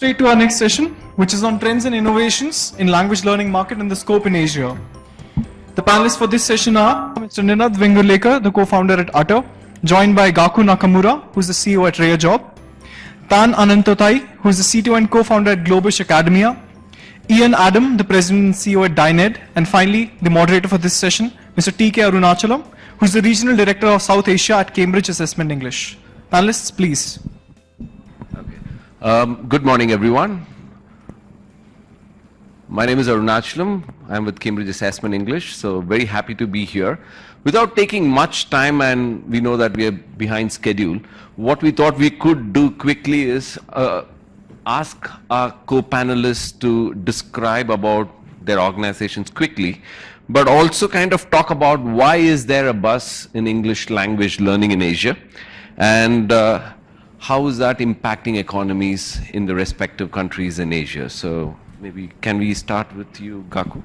Straight to our next session, which is on trends and innovations in language learning market and the scope in Asia. The panelists for this session are Mr. Vengurlekar, the co-founder at Utter, joined by Gaku Nakamura, who is the CEO at Rarejob, Ananthothai, who is the CTO and co-founder at Globish Academia, Ian Adam, the president and CEO at DynEd, and finally, the moderator for this session, Mr. TK Arunachalam, who is the regional director of South Asia at Cambridge Assessment English. Panelists, please. Good morning, everyone. My name is Arunachalam. I'm with Cambridge Assessment English, so very happy to be here. Without taking much time, and we know that we are behind schedule, what we thought we could do quickly is ask our co-panelists to describe about their organizations quickly, but also kind of talk about why is there a buzz in English language learning in Asia, and how is that impacting economies in the respective countries in Asia. So maybe can we start with you, Gaku?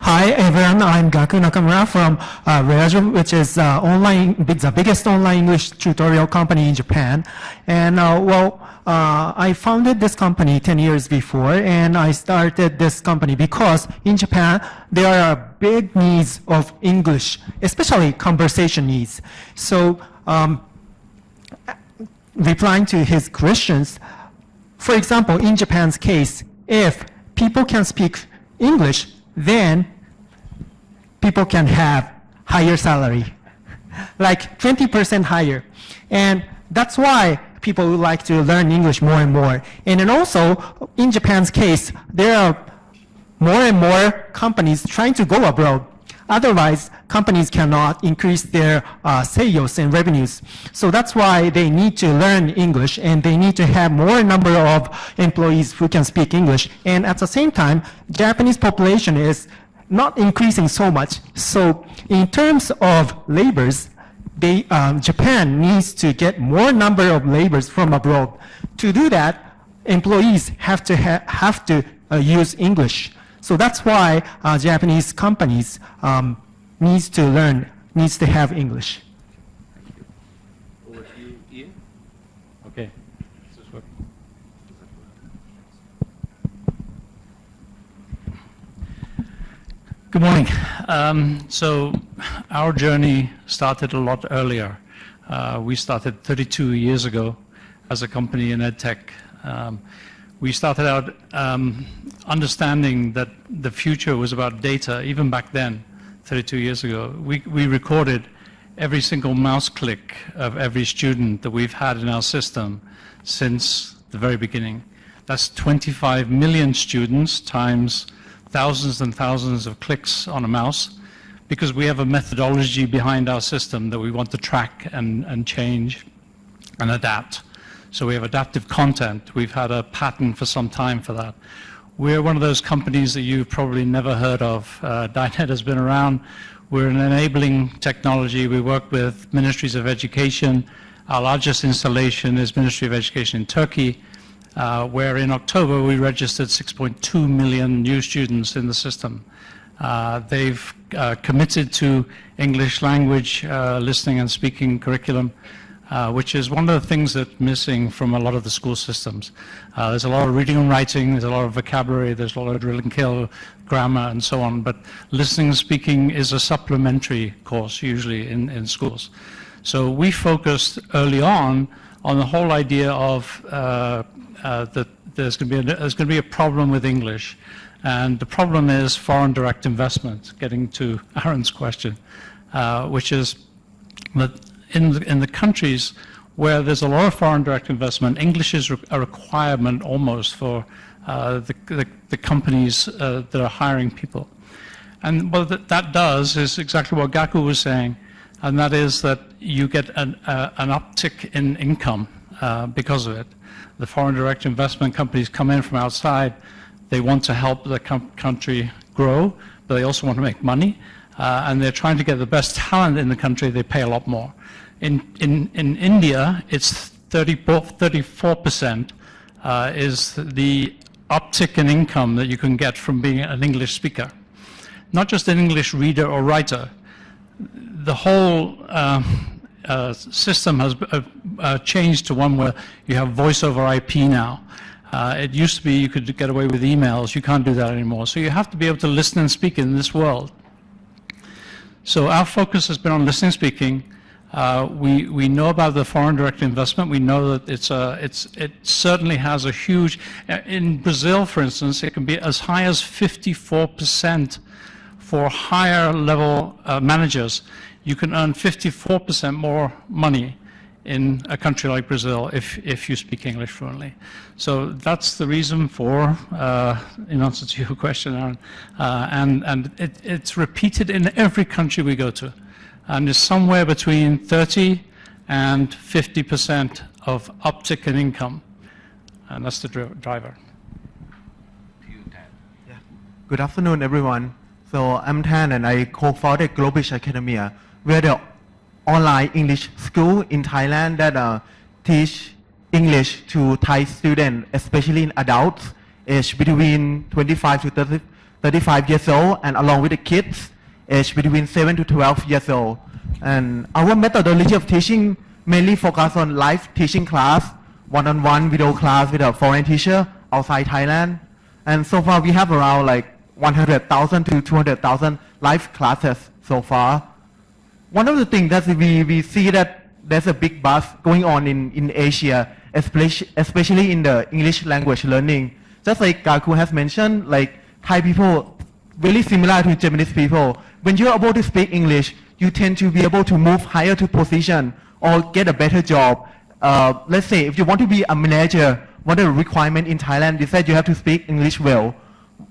Hi everyone, I'm Gaku Nakamura from Rarejob, which is the biggest online English tutorial company in Japan. And I founded this company 10 years before, and I started this company because in Japan there are big needs of English, especially conversation needs. So replying to his questions, for example, in Japan's case, if people can speak English, then people can have higher salary, like 20% higher. And that's why people would like to learn English more and more. And then also, in Japan's case, there are more and more companies trying to go abroad. Otherwise, companies cannot increase their sales and revenues. So that's why they need to learn English, and they need to have more number of employees who can speak English. And at the same time, Japanese population is not increasing so much. So in terms of labors, Japan needs to get more number of labors from abroad. To do that, employees have to use English. So that's why Japanese companies needs to have English. Thank you. Over to you, Ian. Okay. Is this working? Good morning. So our journey started a lot earlier. We started 32 years ago as a company in EdTech. We started out understanding that the future was about data, even back then, 32 years ago. We recorded every single mouse click of every student that we've had in our system since the very beginning. That's 25 million students times thousands and thousands of clicks on a mouse, because we have a methodology behind our system that we want to track and change and adapt. So we have adaptive content. We've had a pattern for some time for that. We're one of those companies that you've probably never heard of. DynEd has been around. We're an enabling technology. We work with ministries of education. Our largest installation is Ministry of Education in Turkey, where in October we registered 6.2 million new students in the system. They've committed to English language listening and speaking curriculum, which is one of the things that's missing from a lot of the school systems. There's a lot of reading and writing, there's a lot of vocabulary, there's a lot of drill and kill, grammar and so on, but listening and speaking is a supplementary course usually in schools. So we focused early on the whole idea of that there's going to be a problem with English, and the problem is foreign direct investment. Getting to Aaron's question, which is that in the countries where there's a lot of foreign direct investment, English is a requirement almost for the companies that are hiring people. And what that does is exactly what Gaku was saying, and that is that you get an uptick in income because of it. The foreign direct investment companies come in from outside. They want to help the country grow, but they also want to make money. And they're trying to get the best talent in the country. They pay a lot more. In India, it's 34% is the uptick in income that you can get from being an English speaker. Not just an English reader or writer. The whole system has changed to one where you have voice over IP now. It used to be you could get away with emails. You can't do that anymore. So you have to be able to listen and speak in this world. So our focus has been on listening and speaking. We know about the foreign direct investment. We know that it certainly has a huge, in Brazil, for instance, it can be as high as 54% for higher level managers. You can earn 54% more money in a country like Brazil if you speak English fluently. So that's the reason for, in answer to your question, Aaron, and it's repeated in every country we go to. And it's somewhere between 30 and 50% of uptick in income. And that's the driver. Yeah. Good afternoon, everyone. So I'm Tan, and I co-founded Globish Academia. We're the online English school in Thailand that teach English to Thai students, especially in adults, aged between 25 to 35 years old, and along with the kids, aged between 7 to 12 years old. And our methodology of teaching mainly focus on live teaching class, one-on-one video class with a foreign teacher outside Thailand. And so far we have around like 100,000 to 200,000 live classes so far. One of the things that we see that there's a big buzz going on in Asia, especially in the English language learning. Just like Gaku has mentioned, like Thai people, really similar to Japanese people. When you're able to speak English, you tend to be able to move higher to position or get a better job. Let's say if you want to be a manager, one of the requirements in Thailand is that you have to speak English well.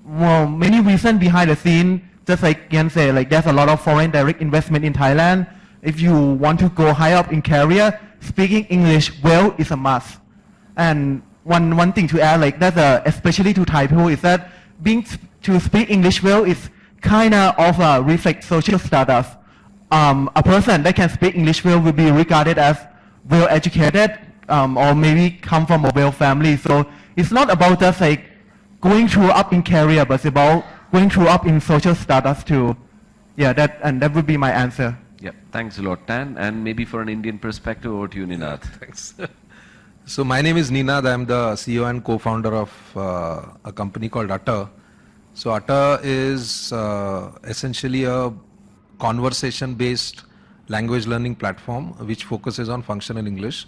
Well, many reasons behind the scene, just like Ian said, like there's a lot of foreign direct investment in Thailand. If you want to go high up in career, speaking English well is a must. And one thing to add, like that's especially to Thai people, is that to speak English well is kind of reflect social status. A person that can speak English well will be regarded as well educated, or maybe come from a well family. So it's not about just like going through up in career, but it's about going through up in social status too. Yeah, that would be my answer. Yeah, thanks a lot, Tan. And maybe for an Indian perspective, over to you, Ninad. Thanks. So my name is Ninad. I'm the CEO and co-founder of a company called Utter. So Utter is essentially a conversation-based language learning platform which focuses on functional English.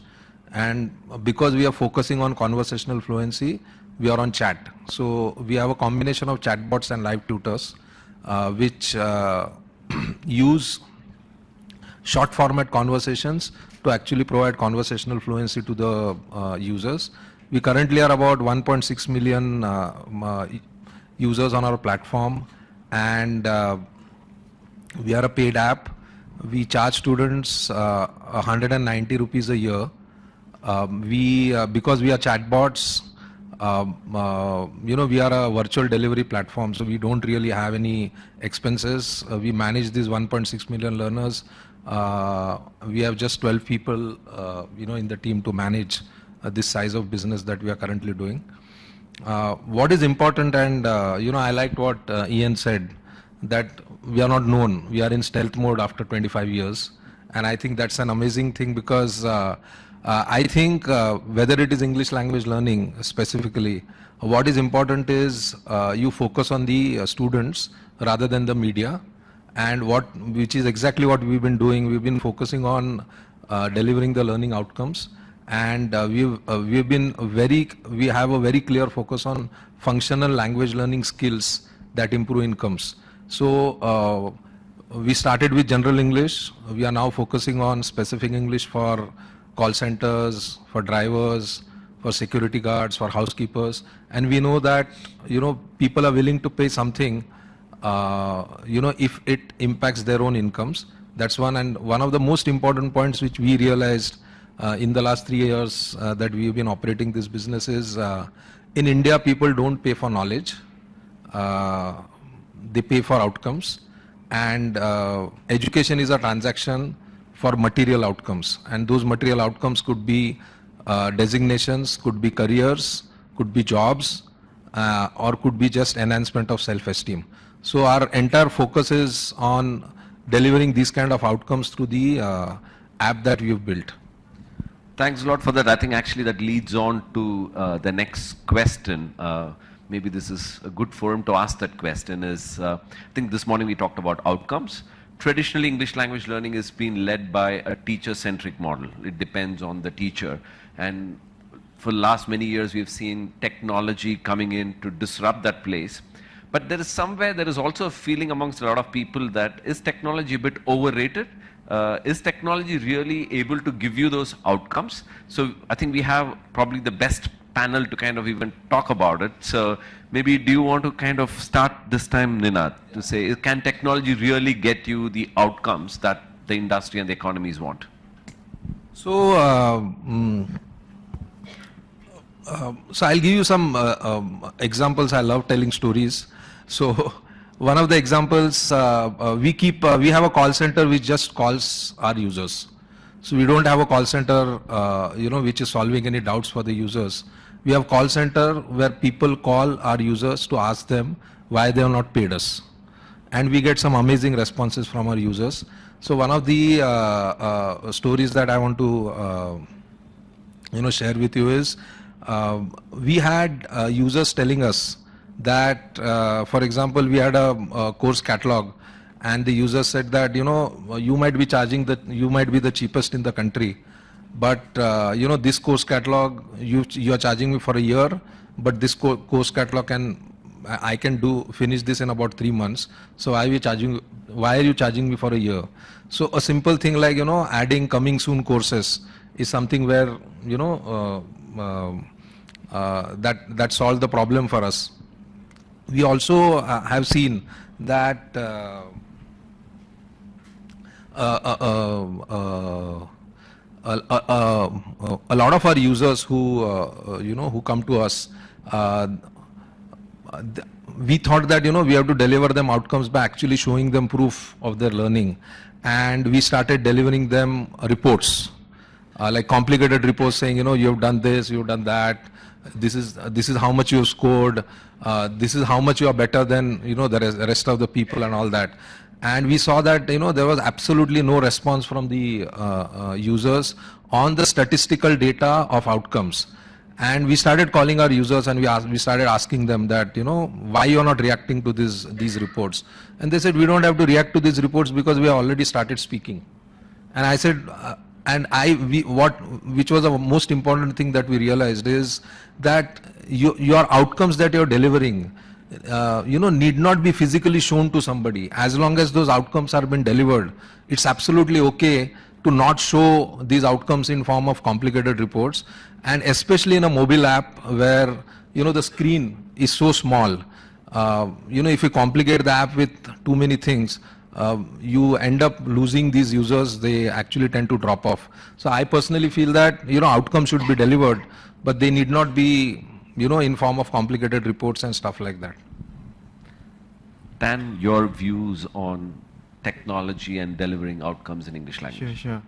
And because we are focusing on conversational fluency, we are on chat. So we have a combination of chatbots and live tutors which use short format conversations to actually provide conversational fluency to the users. We currently are about 1.6 million users on our platform, and we are a paid app. We charge students 190 rupees a year. Because we are chatbots, we are a virtual delivery platform, so we don't really have any expenses. We manage these 1.6 million learners. We have just 12 people, in the team to manage this size of business that we are currently doing. What is important, and I liked what Ian said, that we are not known. We are in stealth mode after 25 years, and I think that's an amazing thing, because I think whether it is English language learning specifically, what is important is you focus on the students rather than the media, and which is exactly what we've been doing. We've been focusing on delivering the learning outcomes, and we have a very clear focus on functional language learning skills that improve incomes. So we started with general English. We are now focusing on specific English for call centers, for drivers, for security guards, for housekeepers, and we know that people are willing to pay something if it impacts their own incomes. That's one. And one of the most important points which we realized in the last 3 years that we've been operating this business is in India, people don't pay for knowledge, they pay for outcomes, and education is a transaction for material outcomes, and those material outcomes could be designations, could be careers, could be jobs, or could be just enhancement of self-esteem. So our entire focus is on delivering these kind of outcomes through the app that we've built. Thanks a lot for that. I think actually that leads on to the next question. Maybe this is a good forum to ask that question is, I think this morning we talked about outcomes. Traditionally, English language learning has been led by a teacher-centric model. It depends on the teacher. And for the last many years, we've seen technology coming in to disrupt that place. But there is also a feeling amongst a lot of people that is technology a bit overrated? Is technology really able to give you those outcomes? So I think we have probably the best panel to kind of even talk about it. So maybe do you want to kind of start this time, Ninad, to say, can technology really get you the outcomes that the industry and the economies want? So, so I'll give you some examples. I love telling stories. So one of the examples, we have a call center which just calls our users. So we don't have a call center, which is solving any doubts for the users. We have call center where people call our users to ask them why they have not paid us. And we get some amazing responses from our users. So one of the stories that I want to, share with you is, we had users telling us that, for example, we had a course catalog, and the user said that, you might be the cheapest in the country, but this course catalog, you are charging me for a year, but this course catalog I can finish this in about 3 months. So why are you charging me for a year? So a simple thing like, adding coming soon courses is something where, that solved the problem for us. We also have seen that a lot of our users who come to us, we thought that we have to deliver them outcomes by actually showing them proof of their learning, and we started delivering them reports, like complicated reports saying you have done this, you have done that, this is how much you have scored, this is how much you are better than the rest of the people and all that. And we saw that there was absolutely no response from the users on the statistical data of outcomes. And we started calling our users and we started asking them that why you are not reacting to these reports. And they said we don't have to react to these reports because we have already started speaking. And I said, which was the most important thing that we realized is that your outcomes that you're delivering, need not be physically shown to somebody. As long as those outcomes are being delivered, it's absolutely okay to not show these outcomes in form of complicated reports. And especially in a mobile app where, the screen is so small, if you complicate the app with too many things, you end up losing these users. They actually tend to drop off. So I personally feel that, outcomes should be delivered, but they need not be, in form of complicated reports and stuff like that. Dan, your views on technology and delivering outcomes in English language? Sure.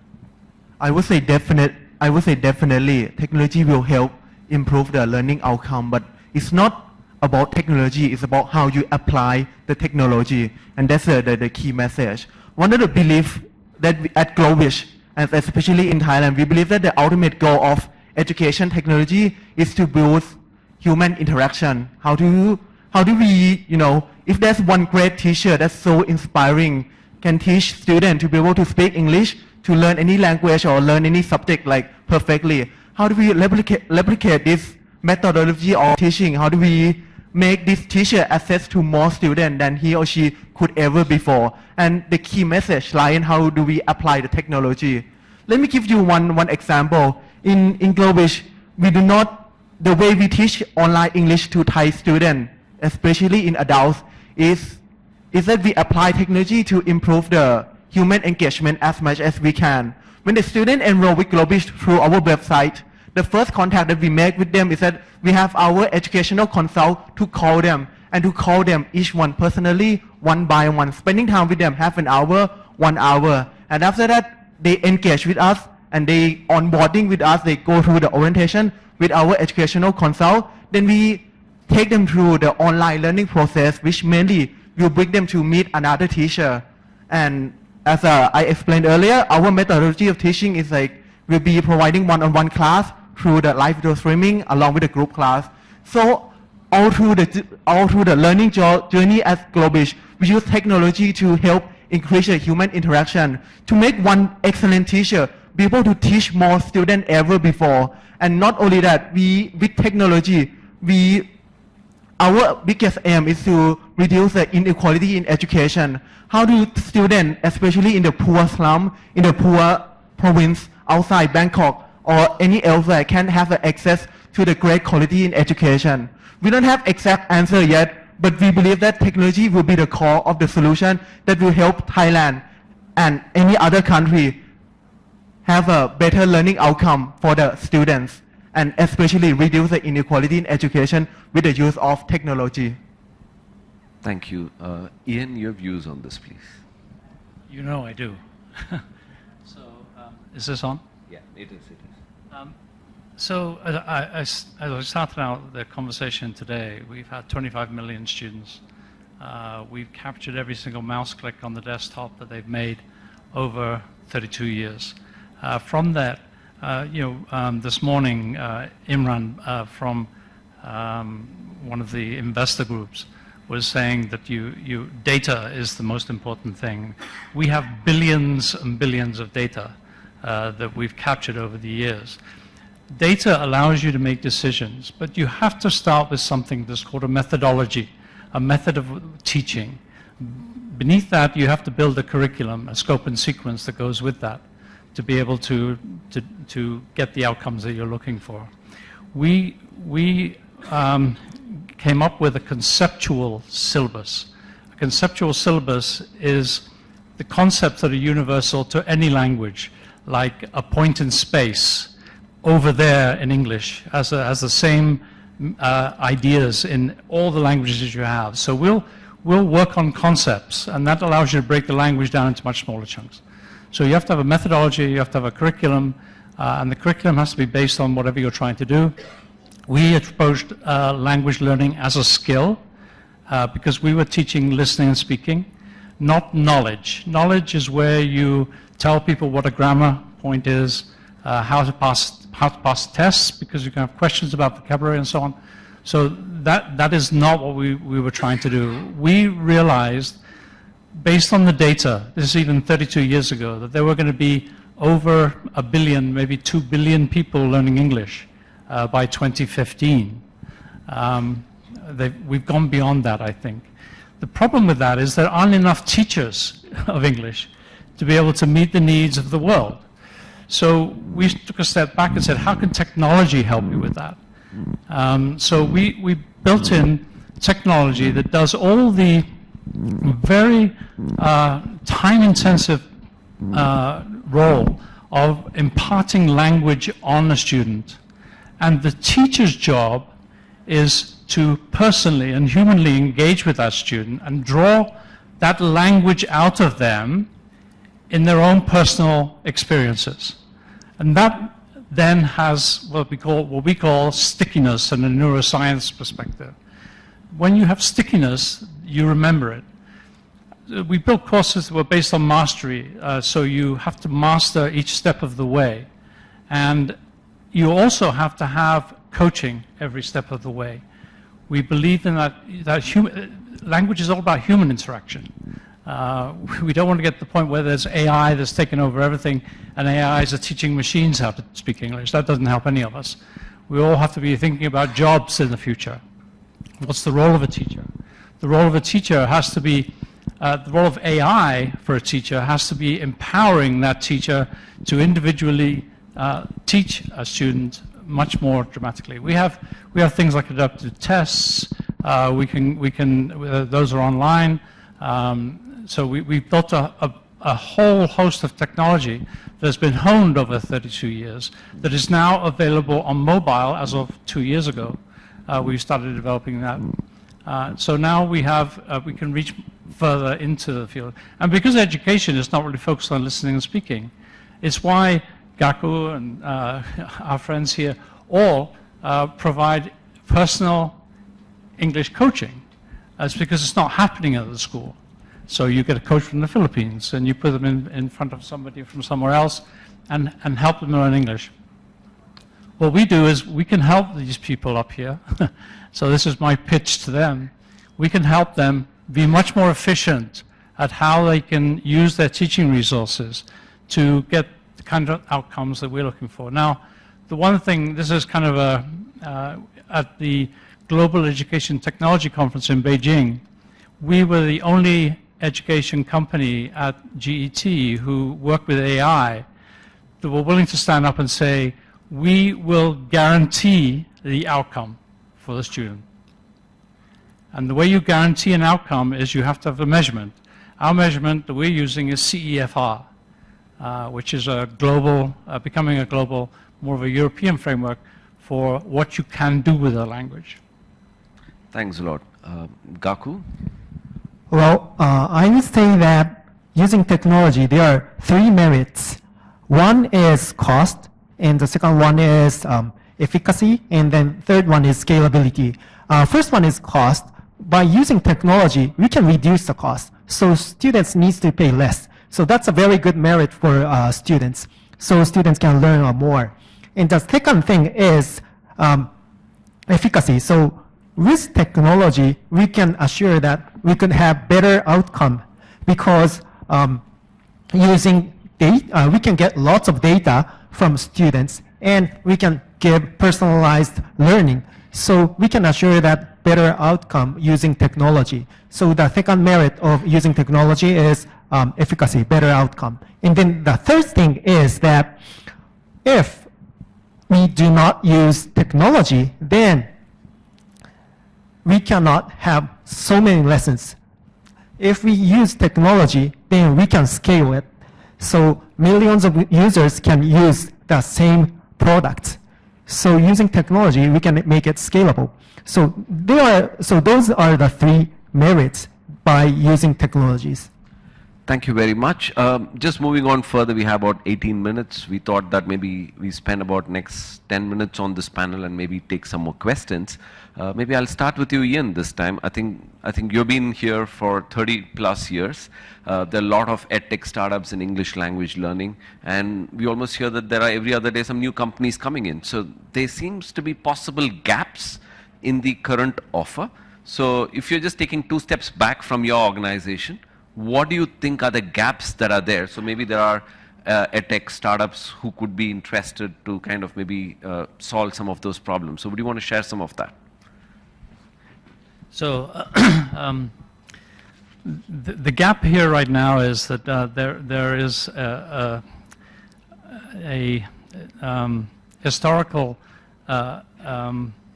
I would say definitely technology will help improve the learning outcome, but it's not about technology, it's about how you apply the technology, and that's the key message. One of the beliefs that at Globish, and especially in Thailand, we believe that the ultimate goal of education technology is to build human interaction. How do we, if there's one great teacher that's so inspiring, can teach students to be able to speak English, to learn any language or learn any subject like perfectly. How do we replicate this methodology of teaching? How do we make this teacher access to more students than he or she could ever before? And the key message lies in how do we apply the technology. Let me give you one example. In Globish, the way we teach online English to Thai students, especially in adults, is that we apply technology to improve the human engagement as much as we can. When the student enroll with Globish through our website, the first contact that we make with them is that we have our educational consult to call them, and to call them each one personally, one by one, spending time with them, half an hour, 1 hour. And after that, they engage with us and they onboarding with us, they go through the orientation with our educational consult. Then we take them through the online learning process, which mainly will bring them to meet another teacher. And as I explained earlier, our methodology of teaching is like we'll be providing one-on-one class through the live video streaming along with the group class. So all through the learning journey at Globish, we use technology to help increase the human interaction to make one excellent teacher be able to teach more students ever before. And not only that, with technology, our biggest aim is to reduce the inequality in education. How do students, especially in the poor slum, in the poor province outside Bangkok or any elsewhere, can have access to the great quality in education? We don't have exact answer yet, but we believe that technology will be the core of the solution that will help Thailand and any other country have a better learning outcome for the students, and especially reduce the inequality in education with the use of technology. Thank you. Ian, your views on this, please. You know I do. So, is this on? Yeah, it is. So, as I started out the conversation today, we've had 25 million students. We've captured every single mouse click on the desktop that they've made over 32 years. From that, this morning, Imran from one of the investor groups was saying that data is the most important thing. We have billions and billions of data that we've captured over the years. Data allows you to make decisions, but you have to start with something that's called a methodology, a method of teaching. Beneath that, you have to build a curriculum, a scope and sequence that goes with that to be able to get the outcomes that you're looking for. We came up with a conceptual syllabus. A conceptual syllabus is the concepts that are universal to any language, like a point in space over there in English has the same ideas in all the languages you have. So we'll work on concepts, and that allows you to break the language down into much smaller chunks. So you have to have a methodology, you have to have a curriculum, and the curriculum has to be based on whatever you're trying to do. We approached language learning as a skill because we were teaching listening and speaking, not knowledge. Knowledge is where you tell people what a grammar point is, how to pass tests, because you can have questions about vocabulary and so on. So that is not what we were trying to do. We realized, based on the data, this is even 32 years ago, that there were going to be over 1 billion, maybe 2 billion people learning English by 2015. We've gone beyond that, I think. The problem with that is there aren't enough teachers of English to be able to meet the needs of the world. So we took a step back and said, how can technology help you with that? So we built in technology that does all the very time-intensive role of imparting language on a student. And the teacher's job is to personally and humanly engage with that student and draw that language out of them in their own personal experiences. And that then has what we call stickiness in a neuroscience perspective. When you have stickiness, you remember it. We built courses that were based on mastery, so you have to master each step of the way. And you also have to have coaching every step of the way. We believe in that language is all about human interaction. We don't want to get to the point where there's AI that's taken over everything and AIs are teaching machines how to speak English. That doesn't help any of us. We all have to be thinking about jobs in the future. What's the role of a teacher? The role of a teacher has to be, the role of AI for a teacher has to be empowering that teacher to individually teach a student much more dramatically. We have things like adaptive tests. Those are online. So we've built a whole host of technology that has been honed over 32 years that is now available on mobile as of 2 years ago. We started developing that. So now we can reach further into the field. And because education is not really focused on listening and speaking, it's why Gaku and our friends here all provide personal English coaching. It's because it's not happening at the school. So you get a coach from the Philippines, and you put them in front of somebody from somewhere else and help them learn English. What we do is we can help these people up here. So this is my pitch to them. We can help them be much more efficient at how they can use their teaching resources to get the kind of outcomes that we're looking for. Now, the one thing, this is kind of at the Global Education Technology Conference in Beijing, we were the only education company at GET who worked with AI that were willing to stand up and say, we will guarantee the outcome for the student. And the way you guarantee an outcome is you have to have a measurement. Our measurement that we're using is CEFR, which is a global, becoming a global, more of a European framework for what you can do with a language. Thanks a lot. Gaku? Well, I would say that using technology, there are three merits. One is cost, and the second one is efficacy, and then third one is scalability. First one is cost. By using technology, we can reduce the cost. So students need to pay less. So that's a very good merit for students. So students can learn more. And the second thing is efficacy. So with technology, we can assure that we could have better outcome because using data, we can get lots of data from students and we can give personalized learning. So we can assure that better outcome using technology. So the second merit of using technology is efficacy, better outcome. And then the third thing is that if we do not use technology, then we cannot have so many lessons. If we use technology, then we can scale it. So millions of users can use the same product. So using technology, we can make it scalable. So those are the three merits by using technologies. Thank you very much. Just moving on further, we have about 18 minutes. We thought that maybe we spend about next 10 minutes on this panel and maybe take some more questions. Maybe I'll start with you, Ian, this time. I think you've been here for 30 plus years. There are a lot of edtech startups in English language learning, and we almost hear that there are every other day some new companies coming in. So there seems to be possible gaps in the current offer. So if you're just taking 2 steps back from your organization, what do you think are the gaps that are there? So maybe there are edtech startups who could be interested to kind of maybe solve some of those problems. So would you want to share some of that? So the gap here right now is that there is a historical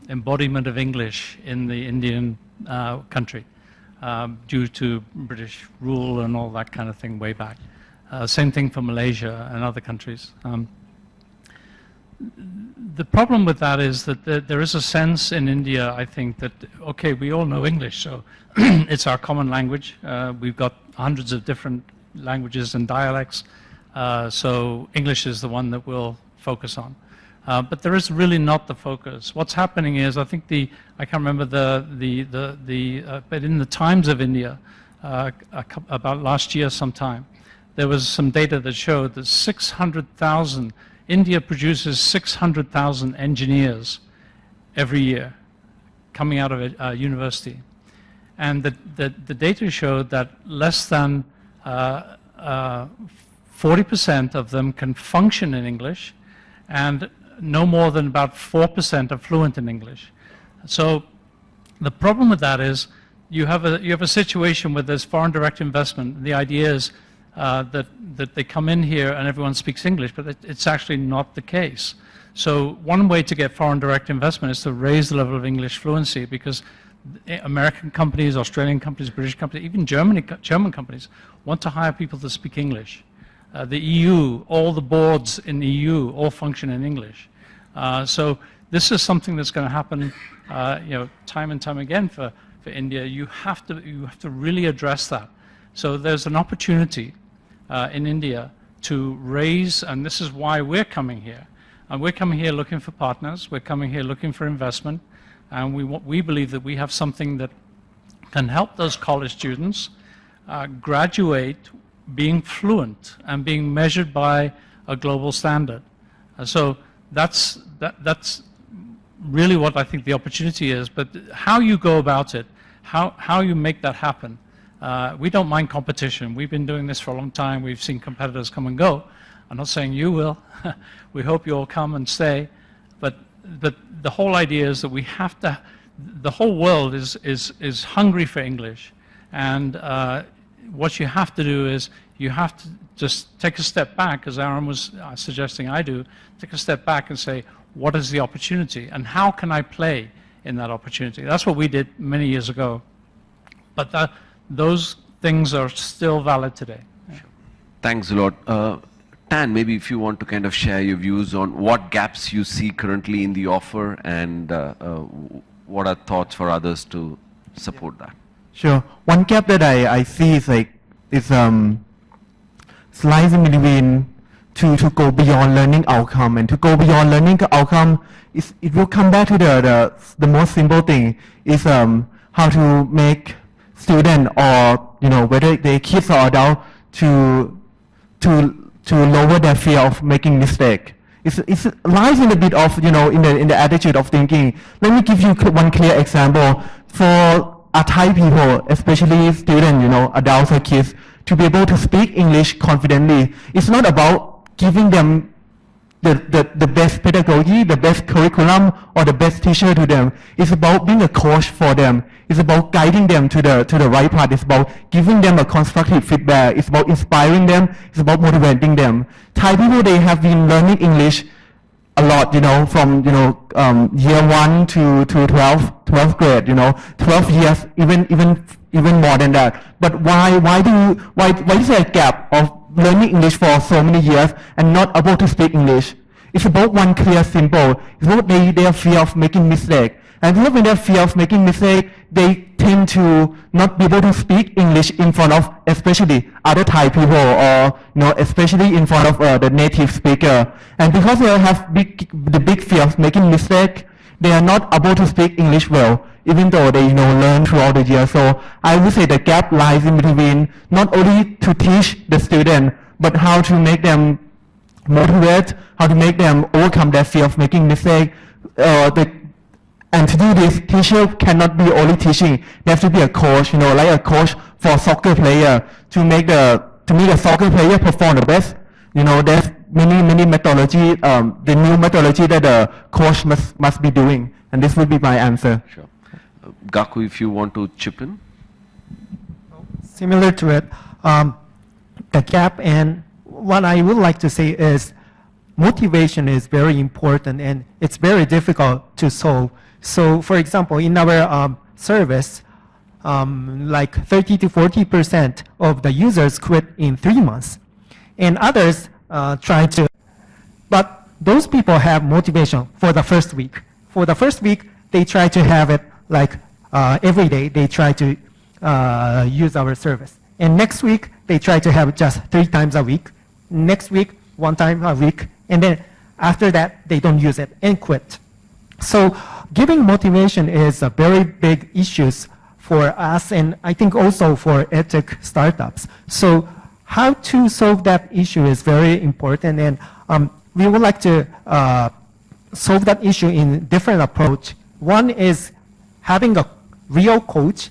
embodiment of English in the Indian country. Due to British rule and all that kind of thing way back. Same thing for Malaysia and other countries. The problem with that is that there is a sense in India, I think, that, okay, we all know English, so it's our common language. We've got hundreds of different languages and dialects, so English is the one that we'll focus on. But there is really not the focus. What's happening is, I think I can't remember but in the Times of India, about last year sometime, there was some data that showed that India produces 600,000 engineers every year coming out of a university. And the data showed that less than 40% of them can function in English, and no more than about 4% are fluent in English. So the problem with that is you have a situation where there's foreign direct investment. The idea is that they come in here and everyone speaks English, but it's actually not the case. So one way to get foreign direct investment is to raise the level of English fluency, because American companies, Australian companies, British companies, even German companies want to hire people to speak English. The EU, all the boards in the EU all function in English. So this is something that's going to happen, time and time again for India. You have to really address that. So there's an opportunity in India to raise, and this is why we're coming here. And we're coming here looking for partners. We're coming here looking for investment, and we believe that we have something that can help those college students graduate being fluent and being measured by a global standard. So that's really what I think the opportunity is. But how you go about it, how you make that happen. We don't mind competition. We've been doing this for a long time. We've seen competitors come and go. I'm not saying you will. We hope you'll come and stay. But the whole idea is that we have to, the whole world is hungry for English. And what you have to do is you have to just take a step back, as Aaron was suggesting I do, take a step back and say, what is the opportunity? And how can I play in that opportunity? That's what we did many years ago. But those things are still valid today. Yeah. Thanks a lot. Tan, maybe if you want to kind of share your views on what gaps you see currently in the offer and what are thoughts for others to support that. Sure. One gap that I see is slicing between to go beyond learning outcome, and to go beyond learning outcome it will come back to the most simple thing is how to make student, or whether they kids or adult, to lower their fear of making mistake. It lies in a bit of in the attitude of thinking. Let me give you one clear example. For Thai people, especially students, adults or kids, to be able to speak English confidently, it's not about giving them the best pedagogy, the best curriculum, or the best teacher to them. It's about being a coach for them. It's about guiding them to the right path. It's about giving them a constructive feedback. It's about inspiring them. It's about motivating them. Thai people, they have been learning English a lot, from year 1 to 12th grade, 12 years, even more than that. But why is there a gap of learning English for so many years and not able to speak English? It's about one clear, simple. It's about their fear of making mistake. And because when they have fear of making mistake, they tend to not be able to speak English in front of, especially other Thai people, or especially in front of the native speaker. And because they have the big fear of making mistake, they are not able to speak English well, even though they learn throughout the year. So I would say the gap lies in between not only to teach the student, but how to make them motivate, how to make them overcome their fear of making mistake. And to do this, teacher cannot be only teaching. There has to be a coach, like a coach for soccer player, to make the soccer player perform the best. There's many methodology, the new methodology that the coach must be doing. And this would be my answer. Sure. Gaku, if you want to chip in. Similar to it, the gap, and what I would like to say is motivation is very important, and it's very difficult to solve. So, for example, in our service, like 30 to 40% of the users quit in 3 months, and others try to. But those people have motivation for the first week. For the first week, they try to have it like every day. They try to use our service, and next week they try to have it just 3 times a week. Next week, 1 time a week, and then after that they don't use it and quit. So giving motivation is a very big issue for us, and I think also for edtech startups. So how to solve that issue is very important, and we would like to solve that issue in different approach. One is having a real coach.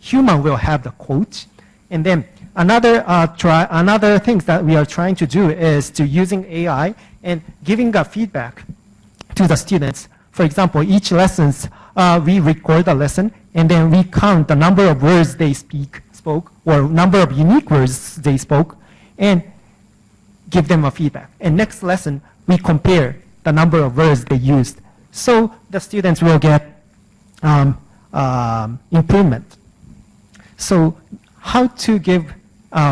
Human will have the coach, and then another thing that we are trying to do is to using AI and giving a feedback to the students. For example, each lessons, we record a lesson, and then we count the number of words they spoke, or number of unique words they spoke, and give them a feedback. And next lesson, we compare the number of words they used. So the students will get improvement. So how to give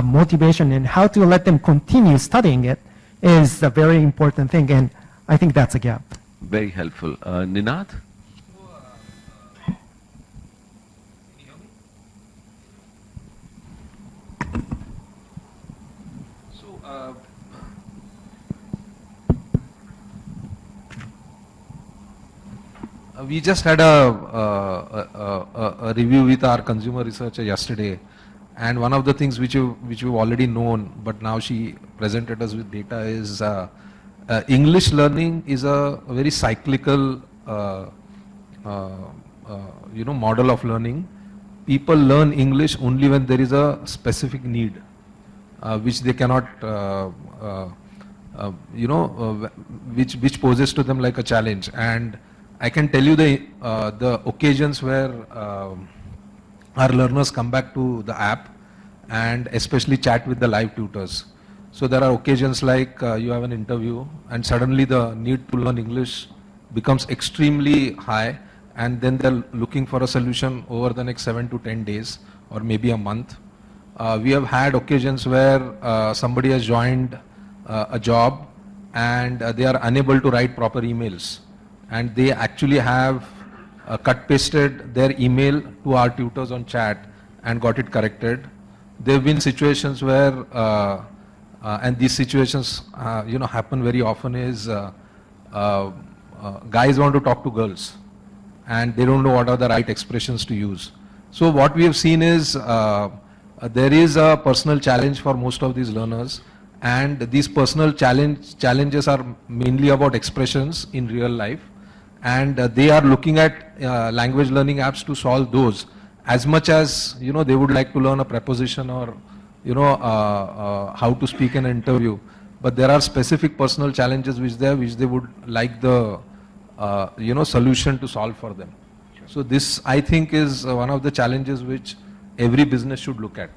motivation and how to let them continue studying it is a very important thing, and I think that's a gap. Very helpful. Ninad? We just had a review with our consumer researcher yesterday, And one of the things which you've already known, but now she presented us with data is English learning is a very cyclical model of learning. People learn English only when there is a specific need, which they cannot, which poses to them like a challenge. And I can tell you the occasions where our learners come back to the app and especially chat with the live tutors. So there are occasions like you have an interview and suddenly the need to learn English becomes extremely high, and then they're looking for a solution over the next 7 to 10 days or maybe a month. We have had occasions where somebody has joined a job and they are unable to write proper emails, and they actually have cut pasted their email to our tutors on chat and got it corrected. There have been situations where, and these situations happen very often, is guys want to talk to girls and they don't know what are the right expressions to use. So what we have seen is there is a personal challenge for most of these learners, and these personal challenges are mainly about expressions in real life, and they are looking at language learning apps to solve those, as much as they would like to learn a preposition or how to speak in an interview. But there are specific personal challenges which they would like the solution to solve for them. So this, I think, is one of the challenges which every business should look at.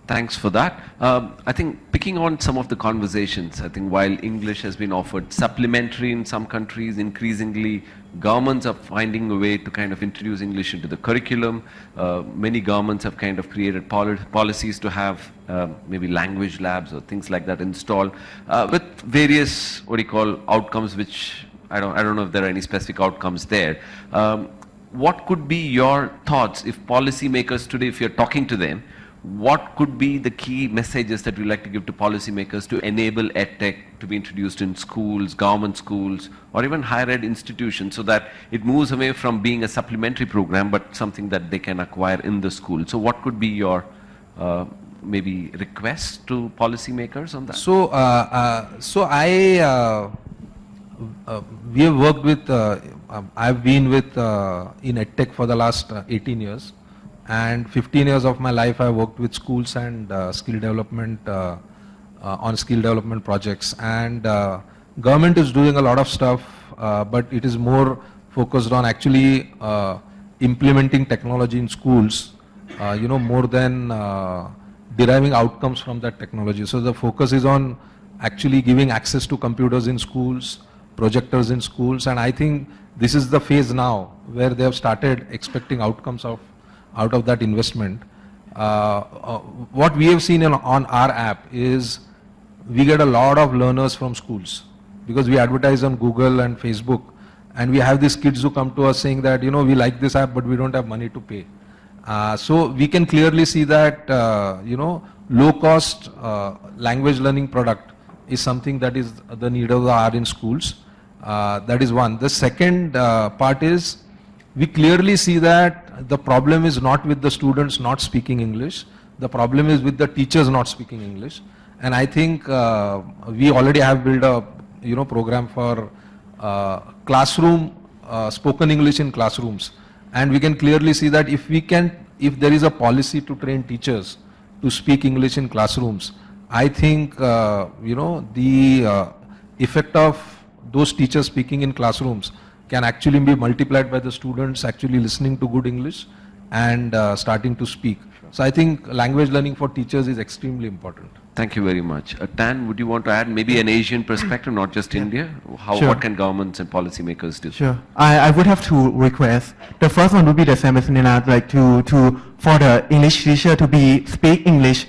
Thanks for that. I think picking on some of the conversations, I think while English has been offered supplementary in some countries, increasingly governments are finding a way to kind of introduce English into the curriculum. Many governments have kind of created policies to have maybe language labs or things like that installed with various outcomes, which I don't know if there are any specific outcomes there. What could be your thoughts if policymakers today, if you're talking to them, what could be the key messages that you'd like to give to policymakers to enable EdTech to be introduced in schools, government schools, or even higher ed institutions, so that it moves away from being a supplementary program, but something that they can acquire in the school? So what could be your maybe request to policymakers on that? So, we have worked with, I've been with in EdTech for the last 18 years. And 15 years of my life I worked with schools and skill development, on skill development projects. And government is doing a lot of stuff, but it is more focused on actually implementing technology in schools, more than deriving outcomes from that technology. So the focus is on actually giving access to computers in schools, projectors in schools, and I think this is the phase now where they have started expecting outcomes out of that investment. What we have seen on our app is we get a lot of learners from schools because we advertise on Google and Facebook, and we have these kids who come to us saying that, we like this app, but we don't have money to pay. So we can clearly see that, low cost language learning product is something that is the need of the hour in schools. That is one. The second part is, we clearly see that the problem is not with the students not speaking English, the problem is with the teachers not speaking English. And I think we already have built a program for classroom, spoken English in classrooms. And we can clearly see that if there is a policy to train teachers to speak English in classrooms, I think the effect of those teachers speaking in classrooms can actually be multiplied by the students actually listening to good English and starting to speak. So I think language learning for teachers is extremely important. Thank you very much. Tan, would you want to add maybe an Asian perspective, not just India? Sure. What can governments and policymakers do? Sure. I would have two requests. The first one would be the same as Nina, like for the English teacher to speak English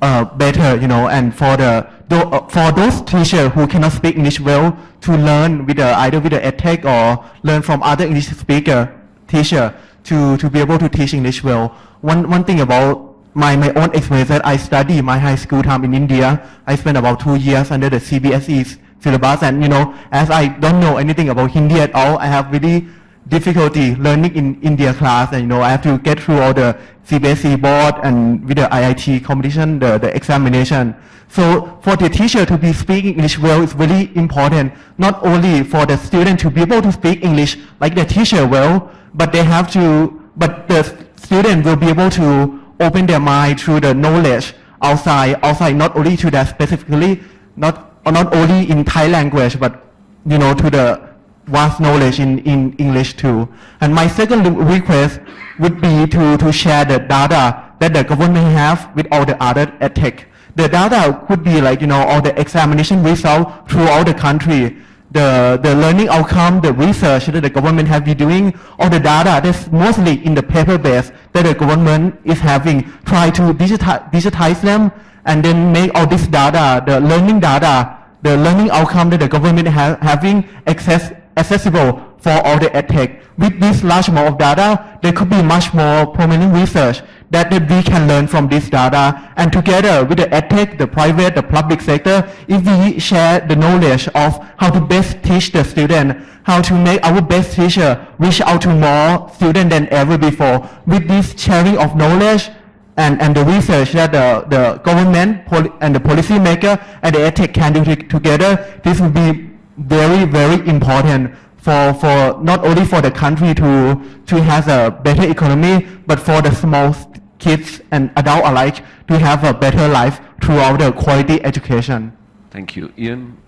better, and for those teachers who cannot speak English well, to learn with either with the EdTech or learn from other English speaker teacher to be able to teach English well. One thing about my own experience that I studied my high school time in India, I spent about 2 years under the CBSE syllabus, and as I don't know anything about Hindi at all, I have really difficulty learning in their class, and I have to get through all the CBSE board and with the IIT competition, the examination. So for the teacher to be speaking English well is very important, not only for the student to be able to speak English like the teacher well, but the student will be able to open their mind through the knowledge outside not only to that specifically, not only in Thai language, but to the vast knowledge in English too. And my second request would be to share the data that the government have with all the other edtech. The data could be like, all the examination results throughout the country, the learning outcome, the research that the government have been doing, all the data that's mostly in the paper base that the government is having, try to digitize them and then make all this data, the learning outcome that the government having accessible for all the edtech. With this large amount of data, there could be much more prominent research that we can learn from this data. And together with the edtech, the private, the public sector, if we share the knowledge of how to best teach the student, how to make our best teacher reach out to more students than ever before, with this sharing of knowledge and the research that the government and the policy maker and the edtech can do together, this will be very, very important for not only for the country to have a better economy, but for the small kids and adults alike to have a better life throughout the quality education. Thank you. Ian,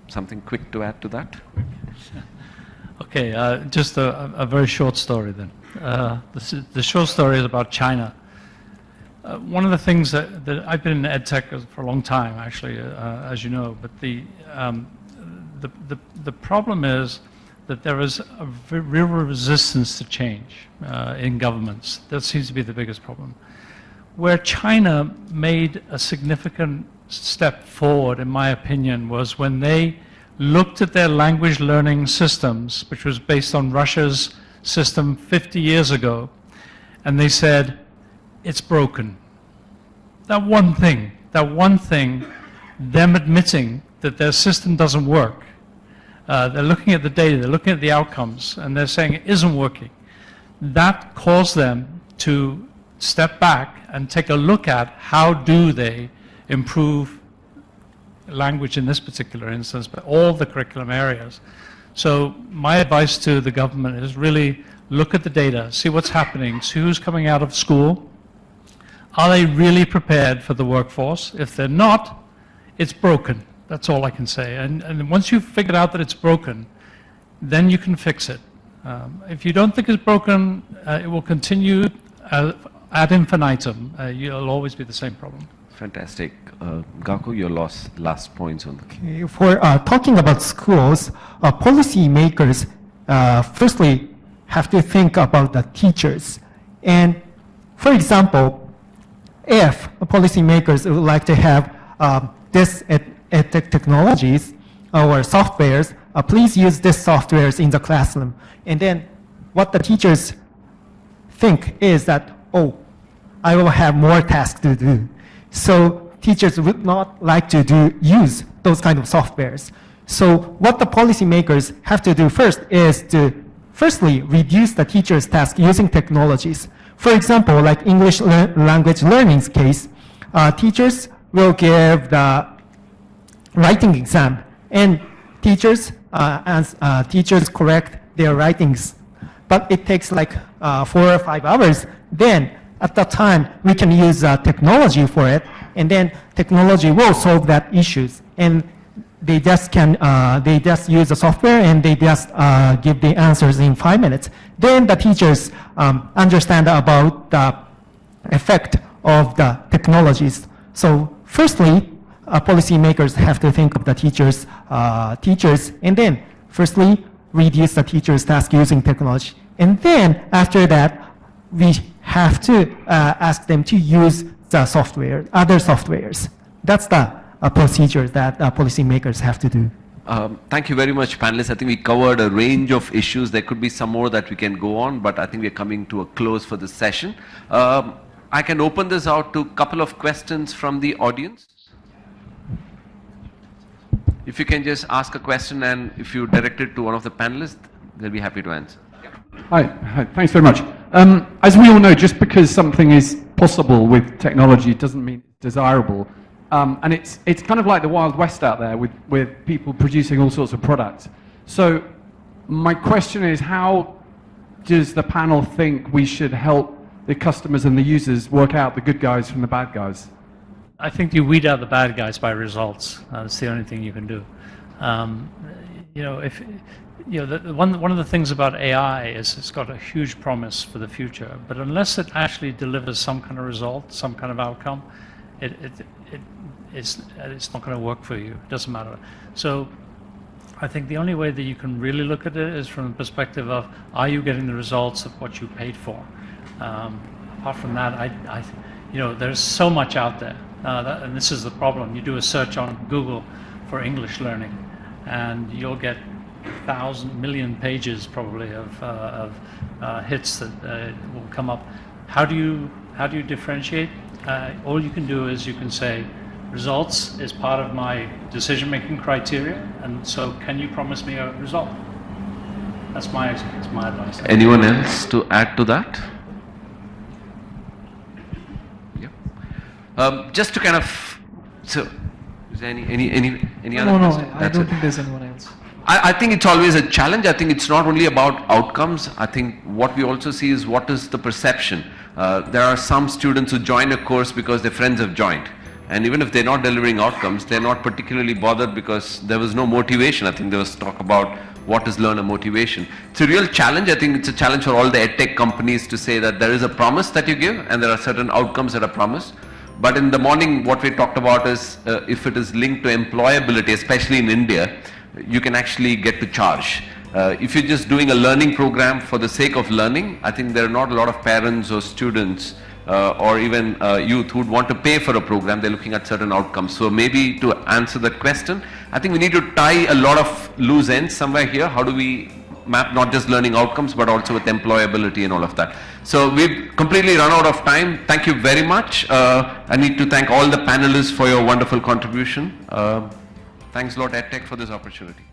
something quick to add to that? Okay, just a very short story then. The short story is about China. One of the things that I've been in EdTech for a long time, actually, as you know, but the problem is that there is a real resistance to change in governments. That seems to be the biggest problem. Where China made a significant step forward, in my opinion, was when they looked at their language learning systems, which was based on Russia's system 50 years ago, and they said, it's broken. That one thing, them admitting that their system doesn't work. They're looking at the data, they're looking at the outcomes, and they're saying it isn't working. That caused them to step back and take a look at how do they improve language in this particular instance, but all the curriculum areas. So my advice to the government is really look at the data, see what's happening, see who's coming out of school. Are they really prepared for the workforce? If they're not, it's broken. That's all I can say. And once you've figured out that it's broken, then you can fix it. If you don't think it's broken, it will continue ad infinitum. You'll always be the same problem. Fantastic. Gaku, your last points on the... Okay, for talking about schools, policy makers firstly have to think about the teachers. And for example, if policymakers would like to have this edtech technologies or softwares, please use this softwares in the classroom. And then what the teachers think is that, oh, I will have more tasks to do. So teachers would not like to use those kind of softwares. So what the policymakers have to do first is to firstly reduce the teacher's task using technologies. For example, like English language learning's case, teachers will give the writing exam, and teachers correct their writings, but it takes like 4 or 5 hours. Then at that time we can use technology for it, and then technology will solve that issues. And they just use the software and they just give the answers in 5 minutes. Then the teachers understand about the effect of the technologies. So firstly, policymakers have to think of the teachers, and then firstly reduce the teacher's task using technology. And then after that, we have to ask them to use the software, other softwares. That's the procedure that policymakers have to do. Thank you very much, panelists. I think we covered a range of issues. There could be some more that we can go on, but I think we're coming to a close for this session. I can open this out to a couple of questions from the audience. If you can just ask a question, and if you direct it to one of the panelists, they'll be happy to answer. Hi, thanks very much. As we all know, just because something is possible with technology doesn't mean it's desirable. And it's kind of like the Wild West out there with people producing all sorts of products. So my question is, how does the panel think we should help the customers and the users work out the good guys from the bad guys? I think you weed out the bad guys by results. That's the only thing you can do. One of the things about AI is it's got a huge promise for the future, but unless it actually delivers some kind of result, some kind of outcome, it's not going to work for you. It doesn't matter. So I think the only way that you can really look at it is from the perspective of, are you getting the results of what you paid for? Apart from that, there's so much out there, and this is the problem. You do a search on Google for English learning, and you'll get 1,000 million pages probably of hits that will come up. How do you differentiate? All you can do is you can say, results is part of my decision-making criteria, and so can you promise me a result? That's my advice. Anyone else to add to that? Yeah. Just to kind of, so is there any other question? I don't think there's anyone else. I think it's always a challenge. I think it's not only about outcomes. I think what we also see is what is the perception. There are some students who join a course because their friends have joined. And even if they're not delivering outcomes, they're not particularly bothered because there was no motivation. I think there was talk about what is learner motivation. It's a real challenge. I think it's a challenge for all the edtech companies to say that there is a promise that you give and there are certain outcomes that are promised. But in the morning, what we talked about is if it is linked to employability, especially in India, you can actually get to charge. If you're just doing a learning program for the sake of learning, I think there are not a lot of parents or students or even youth who would want to pay for a program. They're looking at certain outcomes. So maybe to answer the question, I think we need to tie a lot of loose ends somewhere here. How do we map not just learning outcomes but also with employability and all of that? So we've completely run out of time. Thank you very much. I need to thank all the panelists for your wonderful contribution. Thanks a lot, EdTech, for this opportunity.